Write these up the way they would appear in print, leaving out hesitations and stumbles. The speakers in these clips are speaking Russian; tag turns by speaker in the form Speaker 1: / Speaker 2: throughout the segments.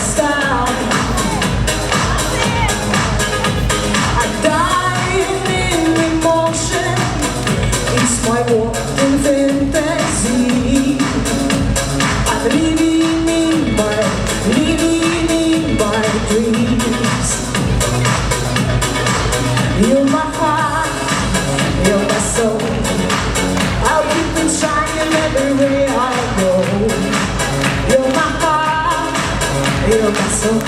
Speaker 1: style. I dive in emotion. It's my walking fantasy. I'm living in my dreams. You're my heart, you're my soul. I'll keep it shining everywhere I go. You're my heart, you're my soul.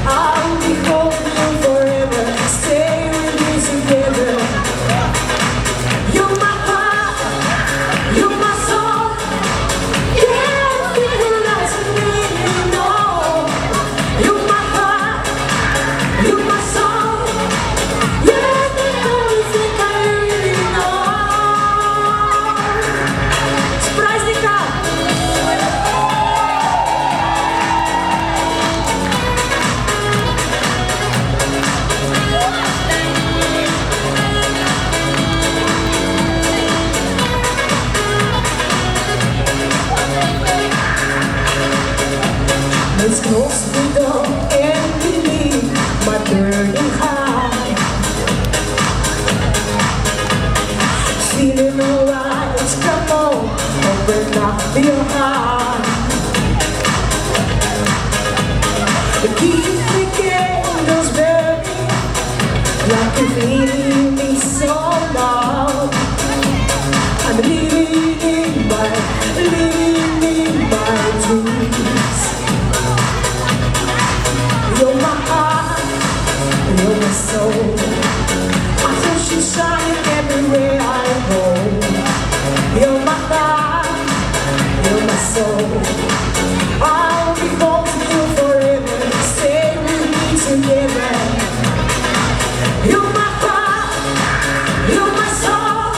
Speaker 1: I'll be holding you forever, stay with me together. You're my heart, you're my soul. Yeah, feel like to me, you know. You're my heart, you're my soul. Yeah, the only thing I really know. С праздником! It's close to dawn and beneath my burning heart. Feeling alright, come on, open up your heart. Keep the candles burning, like you feel me so loud. I'm living in my dreams. You're my heart, you're my soul. I feel you shining everywhere I go. You're my heart, you're my soul. I'll be holding you forever, stay with me together. You're my heart, you're my soul.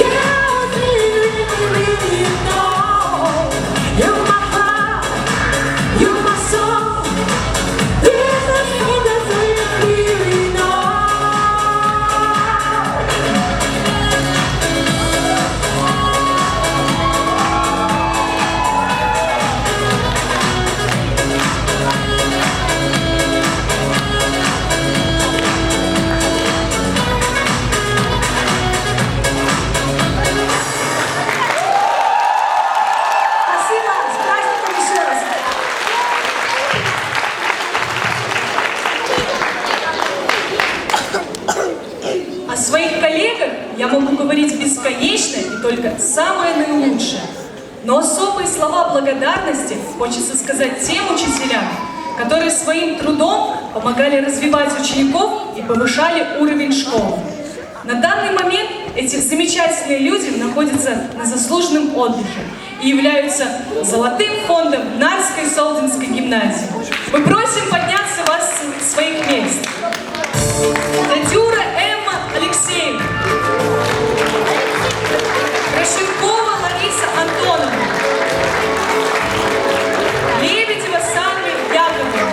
Speaker 1: Yeah, I really know. You're my heart, you're my soul. There's nothing that I really know. Спасибо, с праздником еще раз. О своих коллегах я могу говорить бесконечно и только самое наилучшее. Но особые слова благодарности хочется сказать тем учителям, которые своим трудом помогали развивать учеников и повышали уровень школы. На данный момент эти замечательные люди находятся на заслуженном отдыхе и являются золотым фондом Нарской Солдинской гимназии. Мы просим подняться вас с своих мест. Дадюра Эмма Алексеевна, Крашенкова Лариса Антоновна, Лебедева Саня Яковлевна,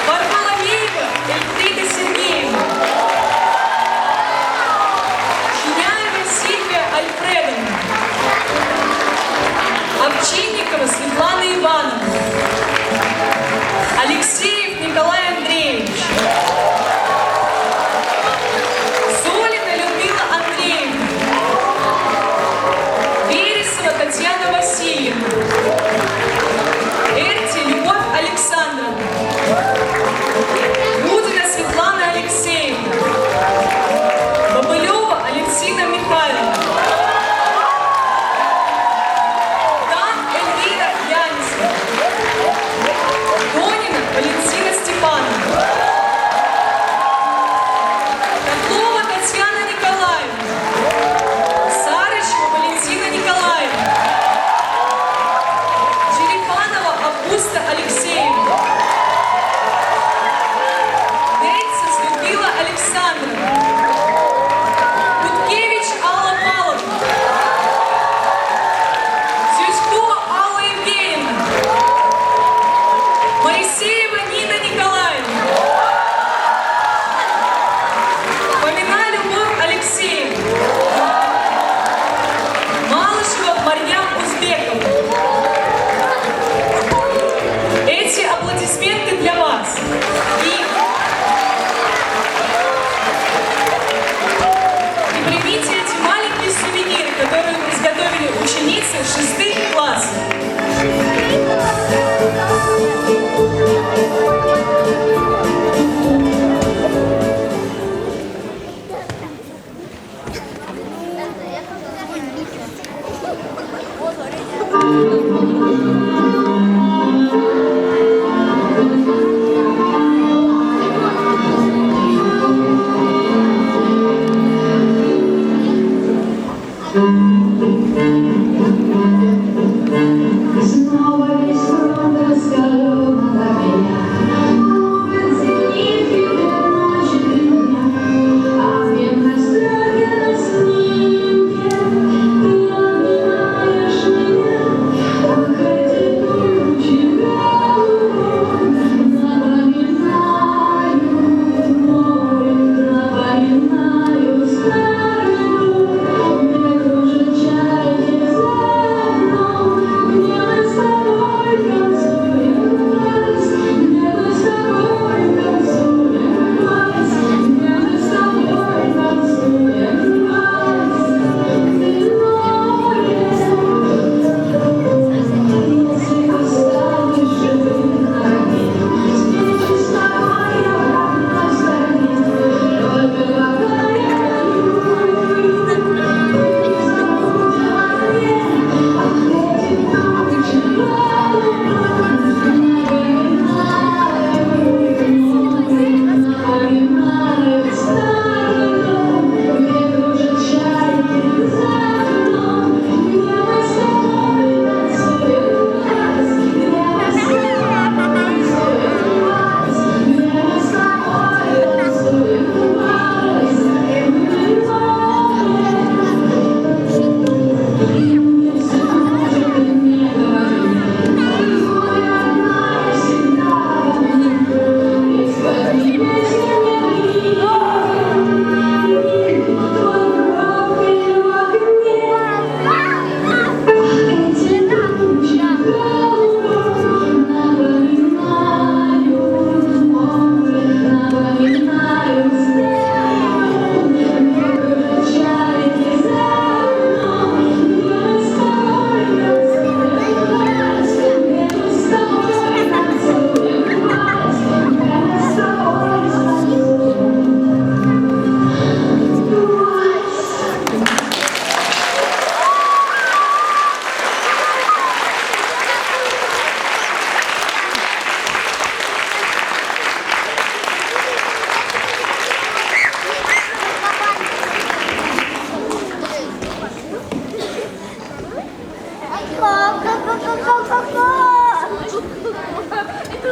Speaker 1: Варфоломеева Эльфрида Сергеевна, Чиняева Сильвия Альфредовна, Овчинникова Светлана Ивановна,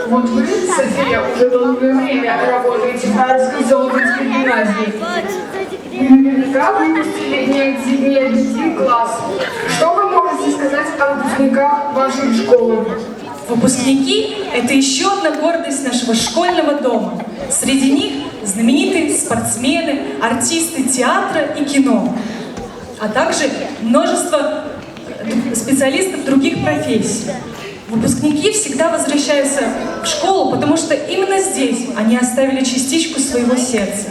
Speaker 2: Вот вы, София, уже долгое время работаете в Арской Золотовской гимназии. Вы наверняка выпустили не один класс. Что вы можете сказать о выпускниках вашей школы?
Speaker 3: Выпускники – это еще одна гордость нашего школьного дома. Среди них знаменитые спортсмены, артисты театра и кино, а также множество специалистов других профессий. Выпускники всегда возвращаются в школу, потому что именно здесь они оставили частичку своего сердца.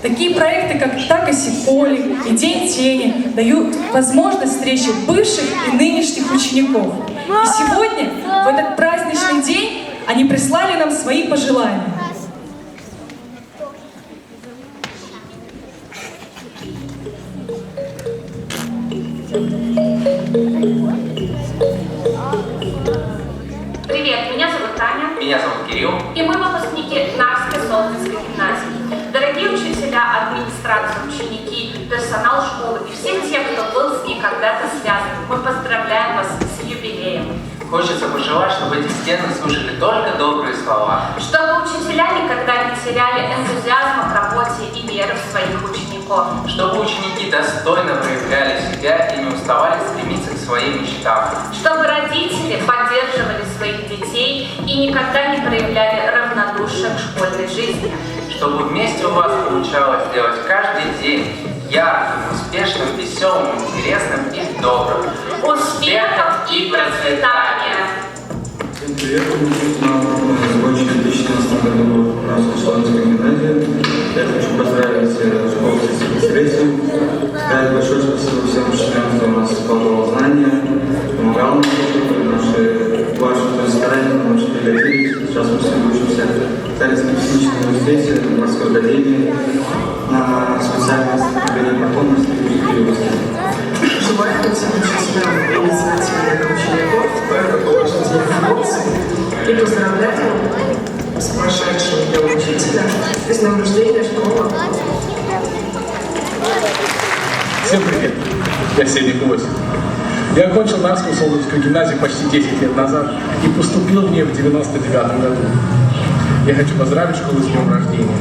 Speaker 3: Такие проекты, как «Такоси Поле» и «День тени» дают возможность встречи бывших и нынешних учеников. И сегодня, в этот праздничный день, они прислали нам свои пожелания.
Speaker 4: Привет, меня зовут Таня.
Speaker 5: Меня зовут Кирилл.
Speaker 4: И мы выпускники Нарской Солнцевской гимназии. Дорогие учителя, администрация, ученики, персонал школы и все те, кто был с ней когда-то связан, мы поздравляем вас с юбилеем.
Speaker 5: Хочется пожелать, чтобы эти стены слушали только добрые слова.
Speaker 4: Чтобы учителя никогда не теряли энтузиазма к работе и веры в своих учеников.
Speaker 5: Чтобы ученики достойно проявляли себя и не уставали стремиться к своим мечтам.
Speaker 4: Чтобы родители поддерживали своих детей и никогда не проявляли равнодушие к школьной жизни.
Speaker 5: Чтобы вместе у вас получалось сделать каждый день ярким, успешным, веселым, интересным и добрым.
Speaker 4: Успехов и процветания!
Speaker 6: Всем привет, мы закончили в 2014 году нашу Солнцевскую гимназию. Я хочу поздравить школу с 30-летием. Сказать большое спасибо всем учителям, кто у нас вкладывал знания, помогал нам, ваши старания, мы очень пригодились. Сейчас мы все учимся в Таринско-техническом университете, в Морской академии, на специальность гранитопонности и перевозки.
Speaker 1: Желаю всем учителям инициативных учеников, положительных эмоций и поздравляю с прошедшим Днем Учителя и с днем рождения школы.
Speaker 7: Всем привет! Я Седик 8. Я окончил Нарскую Солнцевскую гимназию почти 10 лет назад и поступил в нее в 99 году. Я хочу поздравить школу с днем рождения.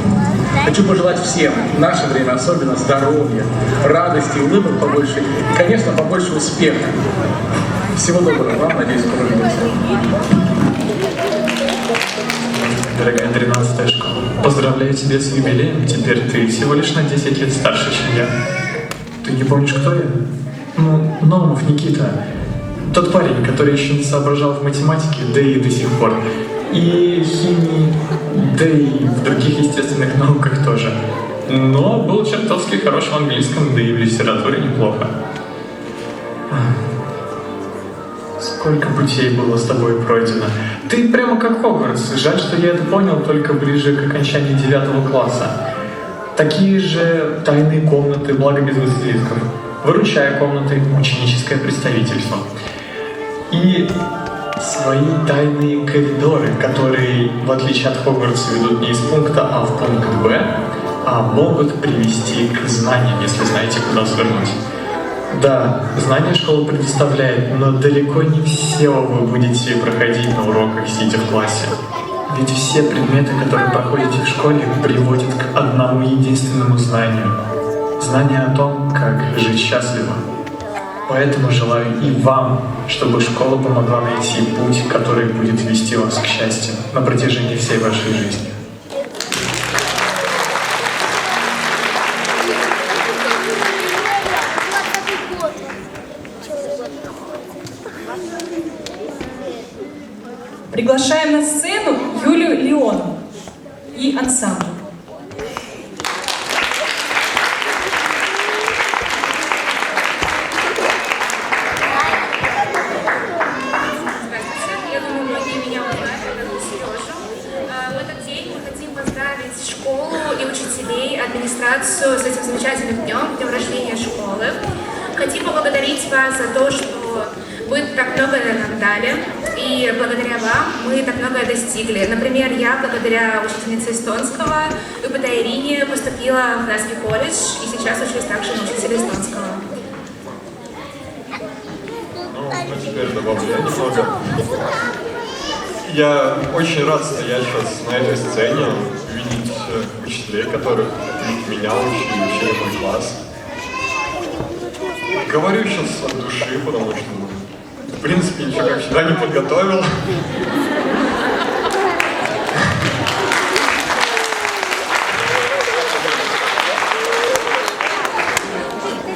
Speaker 7: Хочу пожелать всем, в наше время особенно, здоровья, радости, улыбок побольше и, конечно, побольше успеха. Всего доброго вам, надеюсь, скоро увидимся.
Speaker 8: Дорогая 13-я школа, поздравляю тебя с юбилеем. Теперь ты всего лишь на 10 лет старше, чем я. Ты не помнишь, кто я? Ну, Наумов Никита. Тот парень, который еще не соображал в математике, да и до сих пор. И химии, да и в других естественных науках тоже. Но был чертовски хорош в английском, да и в литературе неплохо. Сколько путей было с тобой пройдено. Ты прямо как Хогвартс. Жаль, что я это понял только ближе к окончанию 9 класса. Такие же тайные комнаты, благо без василисков. Выручая комнаты, ученическое представительство. И свои тайные коридоры, которые, в отличие от Хогвартса, ведут не из пункта А в пункт Б, а могут привести к знаниям, если знаете, куда свернуть. Да, знания школа предоставляет, но далеко не все вы будете проходить на уроках, сидя в классе. Ведь все предметы, которые проходите в школе, приводят к одному единственному знанию. Знание о том, как жить счастливо. Поэтому желаю и вам, чтобы школа помогла найти путь, который будет вести вас к счастью на протяжении всей вашей жизни.
Speaker 3: Приглашаем на сцену Юлию Леонову и ансамбль.
Speaker 9: Я думаю, многие меня узнают, это Сережа. В этот день мы хотим поздравить школу и учителей, администрацию с этим замечательным днем, днем рождения школы. Хотим поблагодарить вас за то, что вы так многое нам дали, и благодаря вам мы так многое достигли. Например, я благодаря учительнице эстонского УПТ Ирине поступила в Нарский колледж, и сейчас учусь также на учителя эстонского.
Speaker 10: но теперь добавлю я немного. Я очень рад стоять сейчас на этой сцене, видеть учителей, которых меня учили мой класс. Говорю сейчас от души, потому что, в принципе, ничего как всегда не подготовил.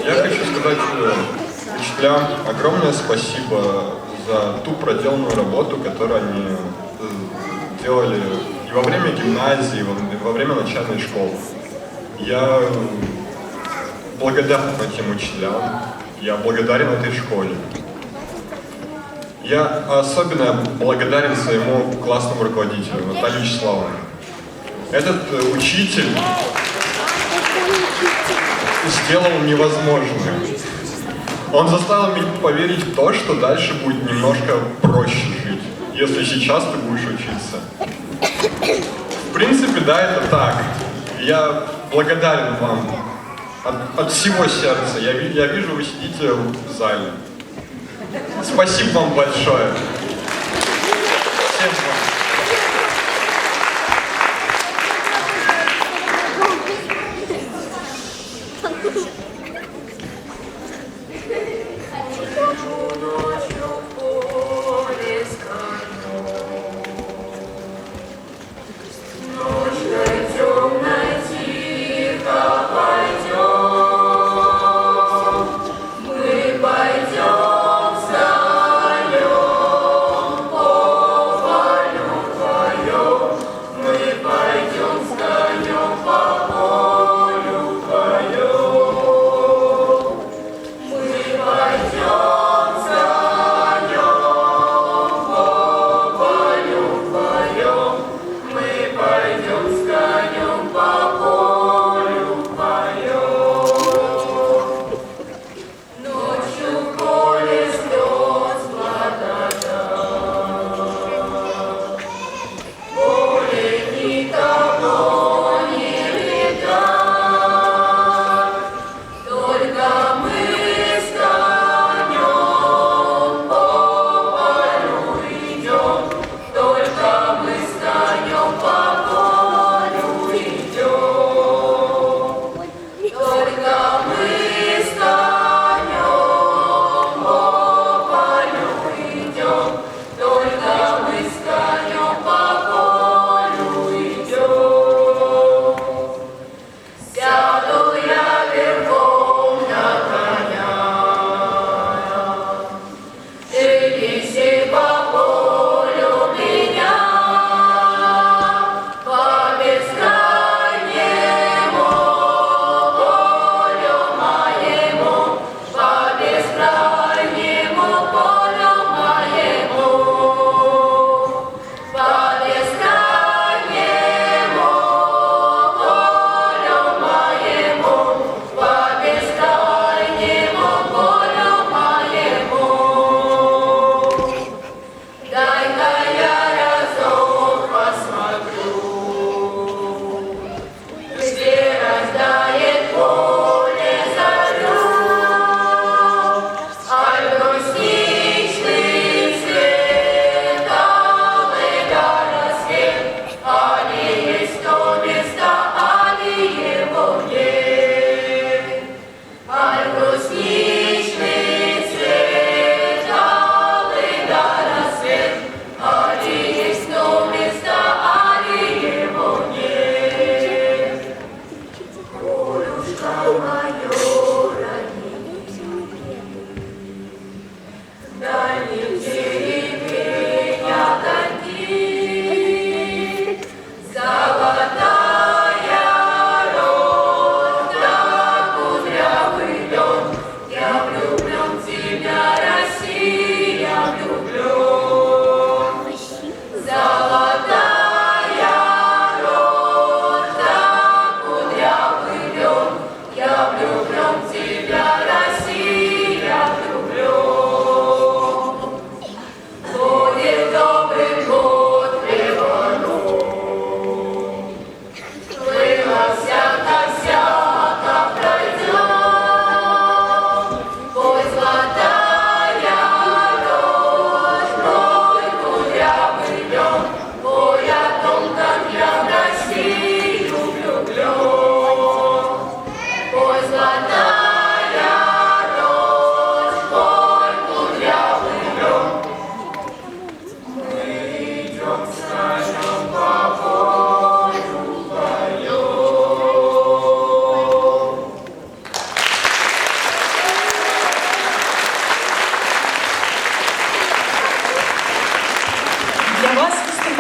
Speaker 10: Я хочу сказать учителям огромное спасибо за ту проделанную работу, которую они делали и во время гимназии, и во время начальной школы. Я благодарен этим учителям, я благодарен этой школе. Я особенно благодарен своему классному руководителю Наталье Вячеславовне. Этот учитель сделал невозможное. Он заставил меня поверить в то, что дальше будет немножко проще жить, если сейчас ты будешь учиться. В принципе, да, это так. Я благодарен вам от всего сердца. Я вижу, вы сидите в зале. Спасибо вам большое. Всем вам.
Speaker 1: Мы пойдем вдвоем.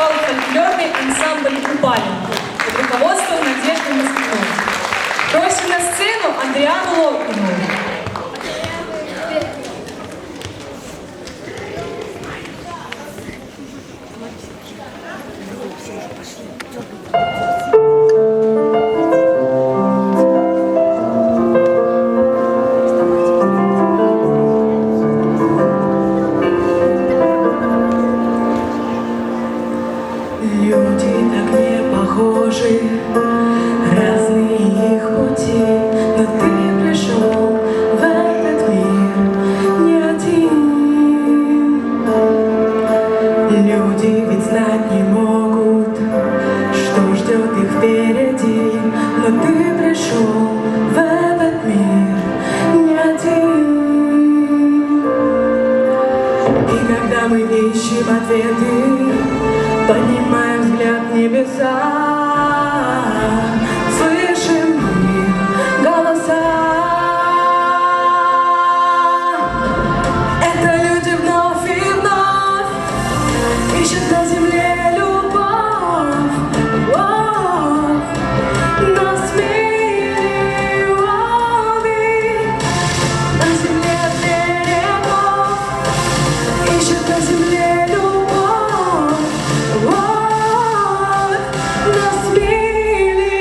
Speaker 3: выступал фольклорный ансамбль «Купалин» под руководством Надежды Москвиной. Просим на сцену Андриану Ловкину.
Speaker 1: Люди так не похожи, разные их пути, но ты пришел в этот мир не один. Люди ведь знать не могут, что ждет их впереди, но ты пришел в этот мир не один. И когда мы ищем ответы, поднимаем взгляд в небеса, слышим их голоса. Это люди вновь и вновь ищут на земле любовь. Нас миллионы на земле берегов ищут на земле любовь. Нас миллионы.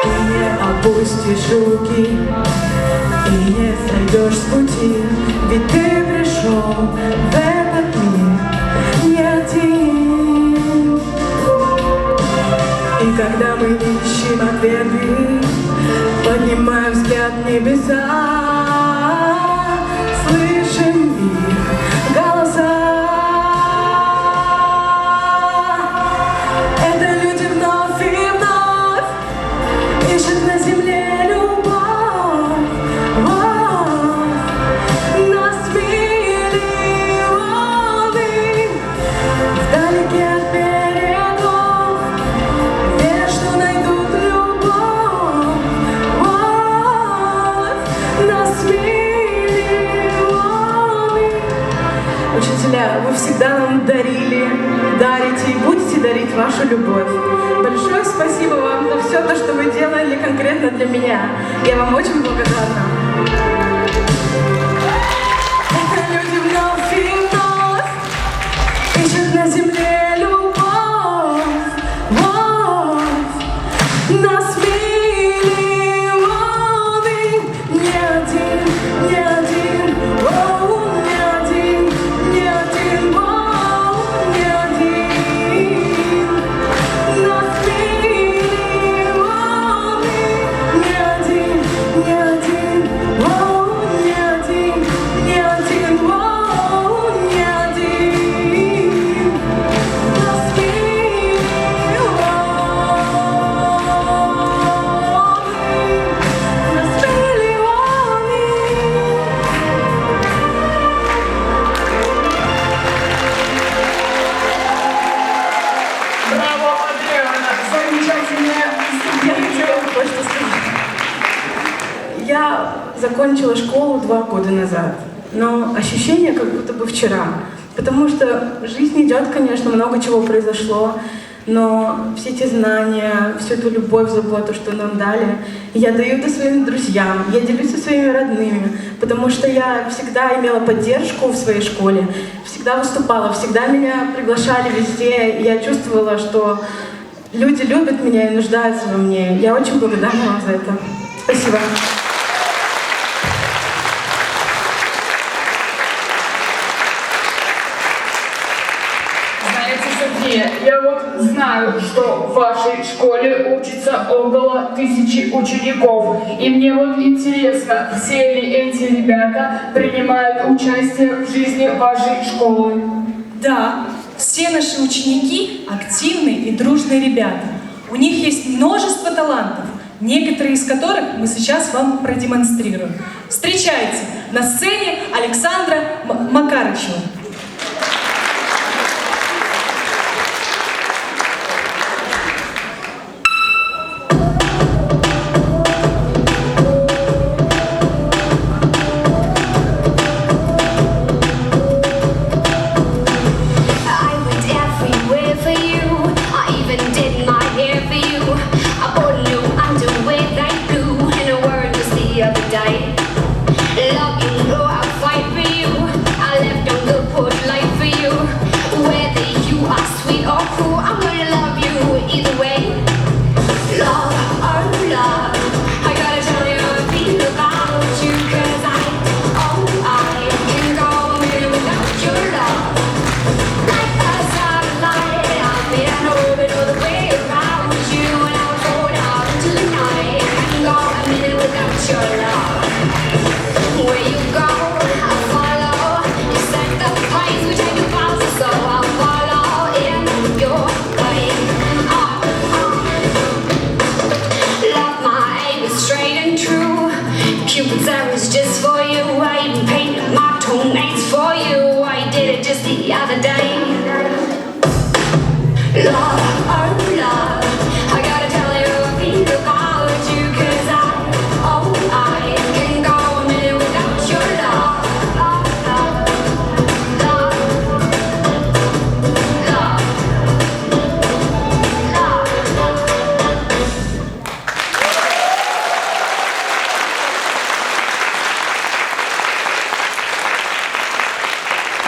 Speaker 1: И не опустишь руки, и не сойдешь с пути, ведь ты пришел в этот мир не один. И когда мы ищем ответы, поднимаем взгляд в небеса, слышим их голоса. Это люди вновь и вновь ищут на земле любовь. Нас миллионы вдалеке от берегов, верят, что найдут любовь. Нас миллионы. Учителя, вы всегда нам дарили, дарите и будете дарить вашу любовь. Большое спасибо вам за все то, что вы делали конкретно для меня. Я вам очень благодарна. Это люди вновь и вновь ищут на земле любовь. Нас миллионы, не один, не один, не один, не один, не один. Нас миллионы, не один, не один, не один, не один, не один. Нас миллионы, нас миллионы.
Speaker 2: Браво, Адриана! Замечательная выступление.
Speaker 1: Я закончила школу 2 года назад, но ощущение как будто бы вчера. Потому что жизнь идет, конечно, много чего произошло, но все эти знания, всю эту любовь, заботу, что нам дали, я даю это своим друзьям, я делюсь со своими родными, потому что я всегда имела поддержку в своей школе, всегда выступала, всегда меня приглашали везде, и я чувствовала, что люди любят меня и нуждаются во мне. Я очень благодарна вам за это. Спасибо.
Speaker 2: Знаете, София, я вот знаю, что в вашей школе учится около 1000 учеников. И мне вот интересно, все ли эти ребята принимают участие в жизни вашей школы?
Speaker 3: Да, все наши ученики активные и дружные ребята. У них есть множество талантов, некоторые из которых мы сейчас вам продемонстрируем. Встречайте на сцене Александра Макарычева.
Speaker 11: I went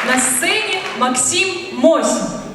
Speaker 3: На сцене Максим Мосин.